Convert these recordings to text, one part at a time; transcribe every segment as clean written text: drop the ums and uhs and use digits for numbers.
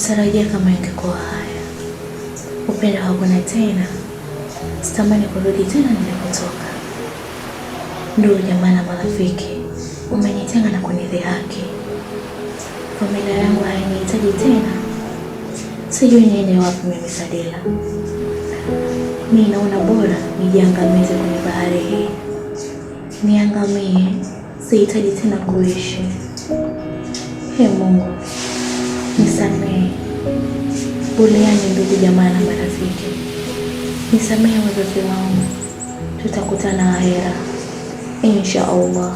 Sitarajia kama ingekuwa haya. Upendo hakuna tena. Sitamani kurudi tena nilipotoka. Ndugu, jamaa na marafiki umenitenga na kunidhihaki. Familia yangu hainihitaji tena. Sijui niende wapi mimi Sadila. Mimi naona bora nijiangamize kwenye bahari hii. Niangamie, sihitaji tena kuishi. Ee Mungu, nisamehe. Buliani ndugu, jamaa na marafiki. Nisamehe wazazi wangu. Tutakutana ahera, insha Allah.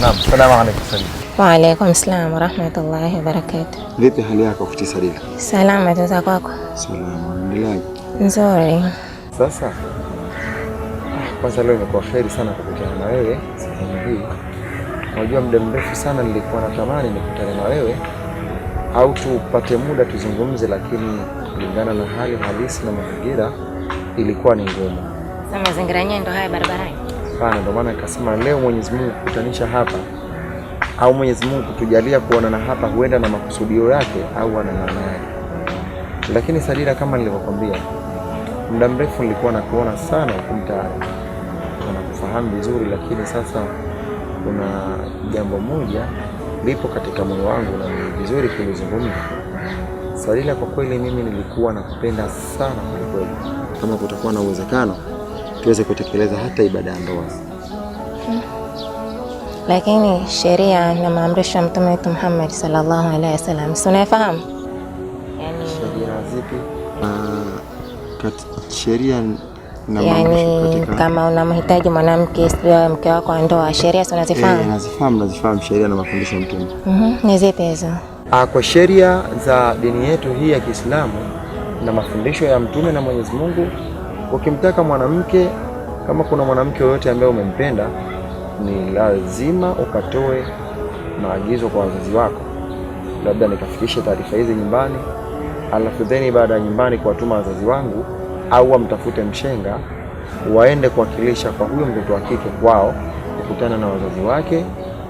Naam, salamu alaykum Sadila. Wa alaykum assalam wa rahmatullahi wa barakatuh. Vipi hali yako Ukhti Sadila? Salama tu za kwako? Salama, alhamdulillah. Nzuri. Sasa kwanza leo imekuwa kheri sana kukutana na wewe sehemu hii. Unajua muda mrefu sana nilikuwa natamani nikutane na wewe au tupate muda tuzungumze, lakini kulingana na hali halisi na mazingira ilikuwa ni ngumu. Sasa mazingira yenyewe ndo haya barabarani. Ndio maana nikasema leo Mwenyezi Mungu kukutanisha hapa au Mwenyezi Mungu kutujalia kuonana hapa, huenda na makusudio yake au ana maana yake. Lakini Sadila, kama nilivyokuambia, muda mrefu nilikuwa nakuona sana huko mtaani, nakufahamu vizuri, lakini sasa kuna jambo moja lipo katika moyo wangu na ni vizuri kulizungumza. Sadila, kwa kweli mimi nilikuwa nakupenda sana kwa kweli. Kama kutakuwa na uwezekano tuweze kutekeleza hata ibada ya ndoa. Lakini sheria na maamrisho ya Mtume wetu Muhammad sallallahu alaihi wasallam si unafahamu? Yaani sheria zipi? Sheria na maamrisho katika, kama unamhitaji mwanamke sio mke wako wa ndoa, sheria si unazifahamu? Nazifahamu sheria na mafundisho ya Mtume. Ni zipi hizo? Kwa sheria za dini yetu hii ya Kiislamu na mafundisho ya Mtume na Mwenyezi Mungu, ukimtaka mwanamke, kama kuna mwanamke yoyote ambaye umempenda, ni lazima ukatoe maagizo kwa wazazi wako, labda nikafikishe taarifa hizi nyumbani, alafu then baada ya nyumbani kuwatuma wazazi wangu, au wamtafute mshenga waende kuwakilisha kwa huyo mtoto wa kike kwao, kukutana na wazazi wake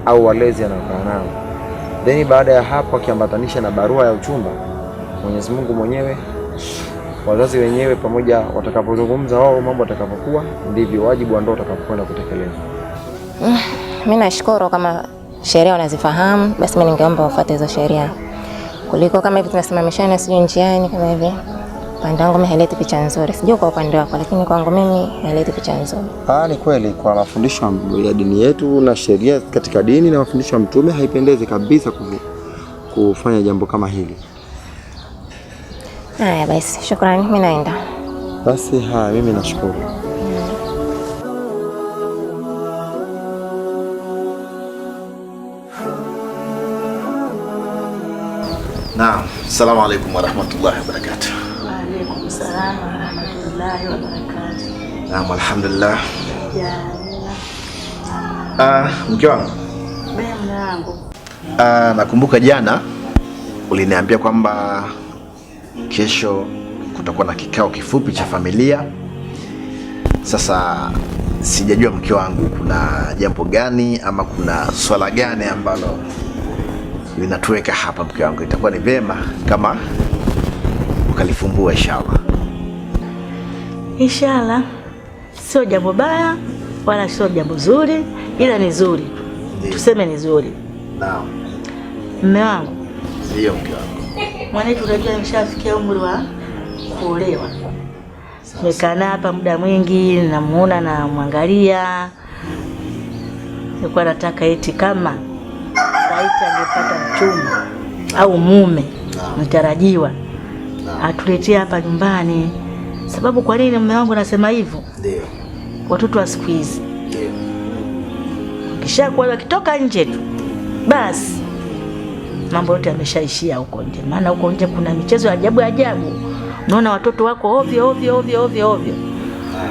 au walezi anaokaa nao. Then baada ya hapo akiambatanisha na barua ya uchumba, Mwenyezi Mungu mwenyewe, wazazi wenyewe pamoja watakapozungumza wao mambo atakapokuwa, ndivyo wajibu wa ndoa utakapokwenda kutekelezwa. Mimi nashukuru kama sheria unazifahamu, basi mimi ningeomba ufuate hizo sheria. Kuliko kama hivi tunasimamishana sijui njiani kama hivi. Upande wangu mimi haileti picha nzuri. Sijui kwa upande wako, lakini kwangu mimi haileti picha nzuri. Ni kweli kwa mafundisho ya dini yetu na sheria katika dini na mafundisho ya Mtume haipendezi kabisa kufanya jambo kama hili. Haya basi, shukrani, mimi naenda. Basi mimi nashukuru. Naam, assalamu alaykum wa rahmatullahi wa barakatuh. Wa alaykum assalam wa rahmatullahi wa barakatuh. Naam, alhamdulillah. Mke wangu. Mwanangu. Nakumbuka jana uliniambia kwamba kesho kutakuwa na kikao kifupi cha familia. Sasa sijajua mke wangu kuna jambo gani ama kuna swala gani ambalo linatuweka hapa mke wangu. Itakuwa ni vema kama ukalifumbua inshallah. Inshallah. Sio jambo baya wala sio jambo zuri, ila ni zuri. Tuseme ni zuri. Naam. Mume wangu. Ndio mke wangu. Mwanetu unajua nimeshafikia umri kuolewa. Nimekaa hapa muda mwingi, namuona na mwangalia. Nilikuwa nataka eti kama Saita angepata mchumba au mume mtarajiwa atuletee hapa nyumbani. Sababu kwa nini mume wangu anasema hivyo? Ndio. Watoto wa siku hizi. Ndio. Kisha kwa wakitoka nje tu basi mambo yote yameshaishia huko nje. Maana huko nje kuna michezo ya ajabu ajabu. Unaona watoto wako ovyo.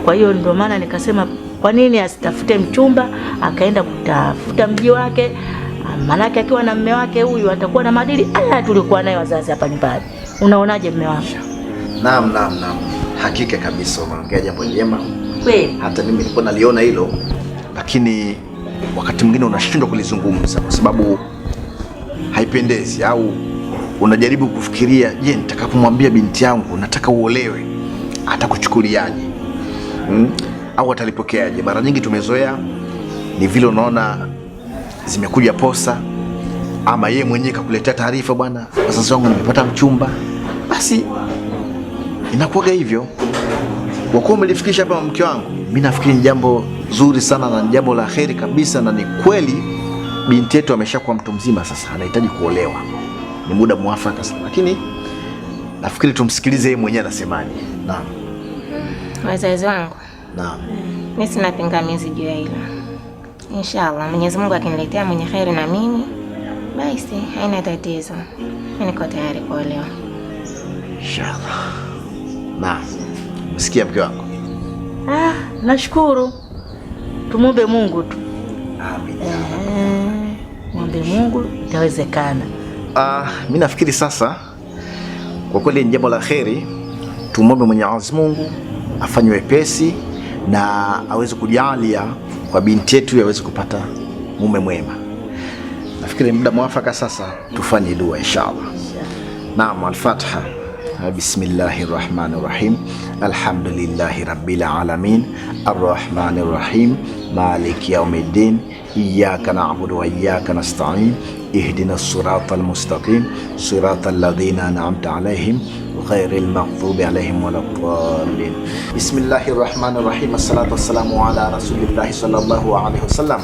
Kwa hiyo ndio maana nikasema kwa nini asitafute mchumba akaenda kutafuta mji wake. Manake akiwa na mume wake huyu atakuwa na maadili haya tulikuwa nayo wazazi hapa nyumbani. Unaonaje mume wangu? Naam. Hakika kabisa umeongea jambo jema. Kweli. Hata mimi nilikuwa naliona hilo, lakini wakati mwingine unashindwa kulizungumza kwa sababu haipendezi, au unajaribu kufikiria, je, nitakapomwambia binti yangu nataka uolewe atakuchukuliaje? Au atalipokeaje? Mara nyingi tumezoea ni vile unaona zimekuja posa ama yeye mwenyewe kakuletea taarifa, bwana wazazi wangu nimepata mchumba, basi inakuwa hivyo. Kwa kuwa umelifikisha hapa mke wangu, mimi nafikiri ni jambo zuri sana na ni jambo la kheri kabisa, na ni kweli binti yetu ameshakuwa mtu mzima sasa, anahitaji kuolewa. Ni muda mwafaka sana. Lakini nafikiri tumsikilize yeye mwenyewe anasemaje. Naam. Wazazi wangu. Naam. Mimi sina pingamizi juu ya hilo. Inshallah Mwenyezi Mungu akiniletea mwenye kheri na mimi, basi haina tatizo. Mimi niko tayari kuolewa. Inshallah. Naam. Msikia mke wangu? Nashukuru. Tumombe Mungu tu. Amin. Mwombe Mungu itawezekana. Mimi nafikiri sasa kwa kweli ni jambo la kheri, tumombe Mwenyezi Mungu afanye wepesi na aweze kujalia kwa binti yetu aweze kupata mume mwema. Nafikiri muda mwafaka sasa tufanye dua inshallah. Naam, al-Fatiha. Bismillahirrahmanirrahim. Alhamdulillahi rabbil alamin. Arrahmanirrahim. Maliki yawmiddin. Iyyaka na'budu wa iyyaka nasta'in. Ihdinas siratal mustaqim. Siratal ladzina an'amta 'alaihim ghairil maghdubi 'alaihim waladdallin. Bismillahirrahmanirrahim. Assalatu wassalamu ala rasulillahi sallallahu alaihi wasallam.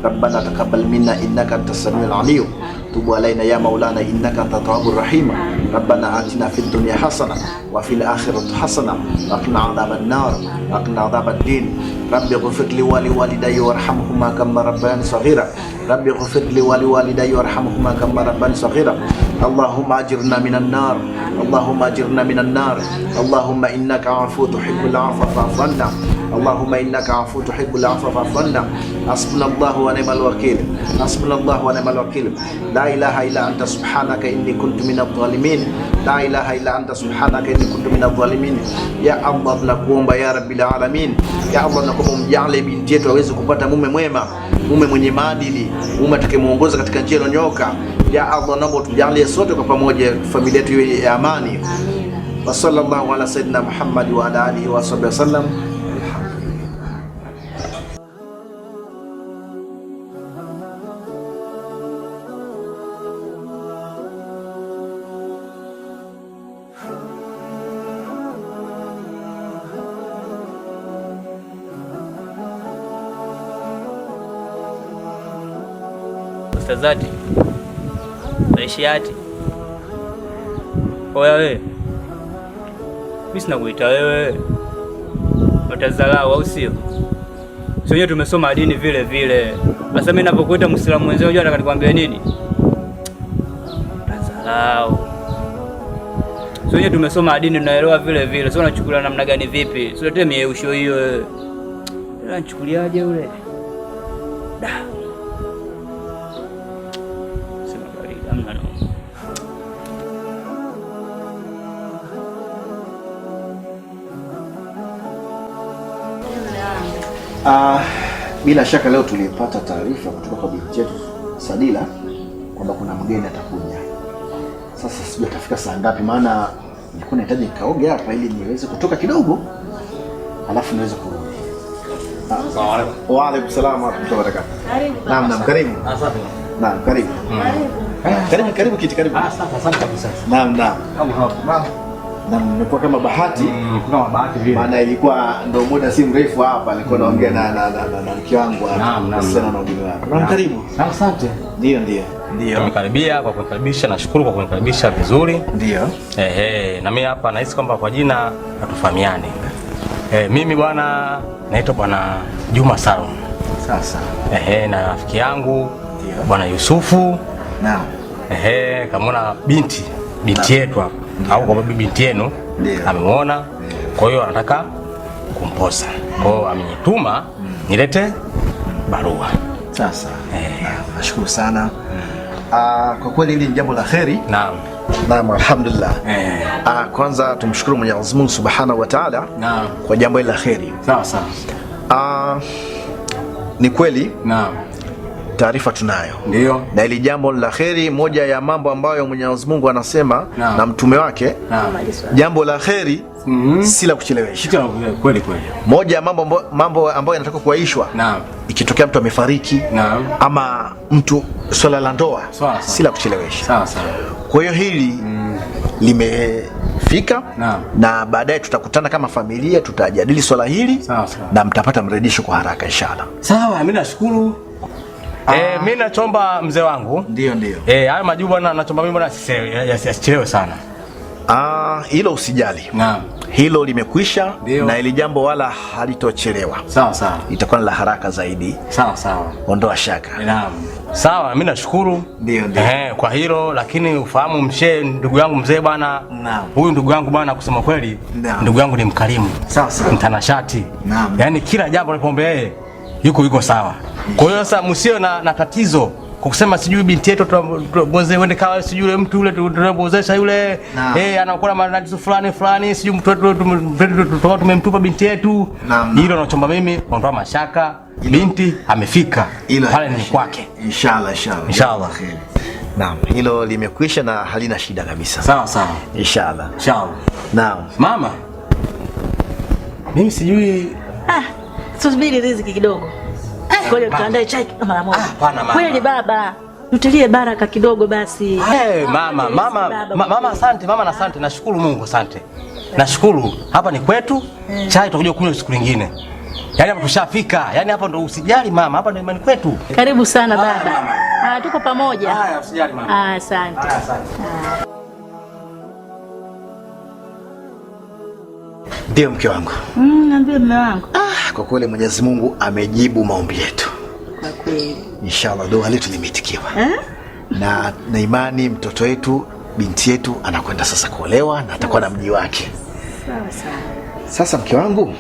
Rabbana taqabbal minna innaka antas samiul alim. Tub alaina ya maulana innaka antat tawwabur rahim. Rabbana atina fid dunya hasana wa fil akhirati hasana wa qina adhaban nar wa qina adhabad din. Rabbi ighfir li wa liwalidayya warhamhuma kama rabbayani saghira. Rabbi ighfir li wa liwalidayya warhamhuma kama rabbayani saghira. Allahumma ajirna minan nar. Allahumma ajirna minan nar. Allahumma innaka afu tuhibbul afwa fa'fu anna. Allahumma innaka afu tuhibbul afwa fa'fu anna. Hasbunallahu wa ni'mal wakeel. Hasbunallahu wa ni'mal wakeel. La ilaha illa anta subhanaka inni kuntu minadh dhalimin. La ilaha illa anta subhanaka inni kuntu minadh dhalimin. Ya Allah, tunakuomba ya rabbil alamin, ya Allah, nakuomba umjalie binti yetu aweze kupata mume mwema, mume mwenye maadili, mume atakayemuongoza katika njia iliyonyoka. Ya Allah, naomba tujalie sote kwa pamoja familia yetu iwe ya amani. Wa sallallahu ala sayyidina Muhammad wa ala alihi wa sahbihi wasallam. Ustazati Aishiati, oya wewe, mimi sina kuita wewe, utazalao au sio? Sio, tumesoma dini vile vile. Sasa mimi ninapokuita Muislamu mwenzio, unajua nataka nikwambie nini? Utazalao. Sio, tumesoma dini tunaelewa vile vile. Sio unachukulia namna gani vipi? Sio tete mieusho hiyo wewe. Unachukuliaje yule? Da. Bila shaka leo tulipata taarifa kutoka kwa binti yetu Sadila kwamba kuna mgeni atakuja. Sasa sijui atafika saa ngapi, maana nilikuwa nahitaji nikaoge hapa ili niweze kutoka kidogo alafu niweze kurudi. Asalamu alaykum. Wa alaykum salaam wa rahmatullahi wa barakatuh. Naam, karibu. Asante. Naam, karibu. Karibu kiti, karibu. Asante kabisa. Naam. Na mmekuwa kama bahati. Kama bahati vile. Maana ilikuwa ndio muda si mrefu hapa nilikuwa naongea na mke wangu hapa. Naam. Sana na ugeni wako. Karibu. Asante. Ndio. Tumekaribia kwa kunikaribisha, nashukuru kwa kunikaribisha vizuri. Ndio. Na mimi hapa nahisi kwamba kwa jina hatufahamiani. Mimi bwana naitwa Bwana Juma Salum. Sasa. Na rafiki yangu Bwana Yusufu. Naam. Kamona binti yetu hapa. Au kwa binti yenu amemuona. Kwa hiyo anataka kumposa. Kwa hiyo amenituma nilete barua. Sasa. Nashukuru sana. Kwa kweli hili ni jambo la kheri. Naam, alhamdulillah. Kwanza tumshukuru Mwenyezi Mungu Subhanahu wa Ta'ala kwa jambo hili la kheri. Sawa. Ni kweli. Taarifa tunayo. Ndio. Na ili jambo la kheri, moja ya mambo ambayo Mwenyezi Mungu anasema na mtume wake, jambo la kheri si la kuchelewesha. Kweli. Moja ya mambo ambayo yanataka kuaishwa. Ikitokea mtu amefariki ama mtu swala la ndoa si la kuchelewesha. Sawa. Kwa hiyo hili limefika na baadaye tutakutana kama familia, tutajadili swala hili na mtapata mrejesho kwa haraka inshallah. Sawa, mimi nashukuru. Mimi nachomba mzee wangu. Ndio. Hayo majibu bwana nachomba mimi bwana asichelewe sana. Hilo usijali. Hilo limekwisha na ili jambo wala halitochelewa. Sawa. Itakuwa la haraka zaidi. Sawa. Ondoa shaka. Sawa, mimi nashukuru. Ndio. Kwa hilo, lakini ufahamu ndugu yangu mzee bwana. Huyu ndugu yangu bwana, kusema kweli ndugu yangu ni mkarimu. Sawa. Mtanashati. Yaani kila jambo anapomwambia yeye yuko sawa. Kwa hiyo sasa msio na tatizo kwa kusema sijui binti yetu tuboze wende kawa sijui yule mtu yule tunabozesha yule anakuwa na matatizo fulani sijui mtu wetu tumemtupa binti yetu. Hilo nachomba mimi ondoa mashaka, binti amefika pale ni kwake. Inshallah. Naam, hilo limekwisha na halina shida kabisa. Sawa. Inshallah. Naam. Mama, mimi sijui Subiri riziki kidogo. Ngoja tuandae chai mara moja. Kweli baba, tutilie baraka kidogo basi. Mama asante, asante. Nashukuru Mungu, asante. Nashukuru. Hapa ni kwetu. Chai tutakuja kunywa siku nyingine. Yaani hapa tushafika. Yaani hapa ndo usijali mama, hapa ndo imani kwetu. Karibu sana baba. Tuko pamoja. Haya, usijali mama. Asante. Ndio mke wangu. Niambie mume wangu. Kwa kweli Mwenyezi Mungu amejibu maombi yetu. Kwa kweli. Inshallah dua letu limetikiwa. Na imani mtoto wetu, binti yetu anakwenda sasa kuolewa na atakuwa na mji wake. Sawa. Sasa mke wangu.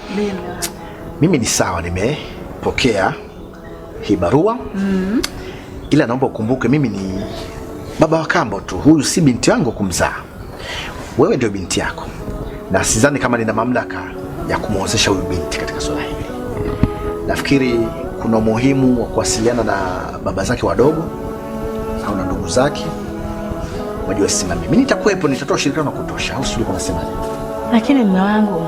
Mimi ni sawa, nimepokea hii barua. Ila naomba ukumbuke mimi ni baba wa kambo tu. Huyu si binti yangu kumzaa. Wewe ndio binti yako. Na sidhani kama nina mamlaka ya kumwozesha huyu binti katika swala hili. Nafikiri kuna umuhimu wa kuwasiliana na baba zake wadogo au na ndugu zake wajue simamia. Mimi nitakuwepo, nitatoa ushirikiano wa kutosha. Au sio? Unasema? Lakini mume wangu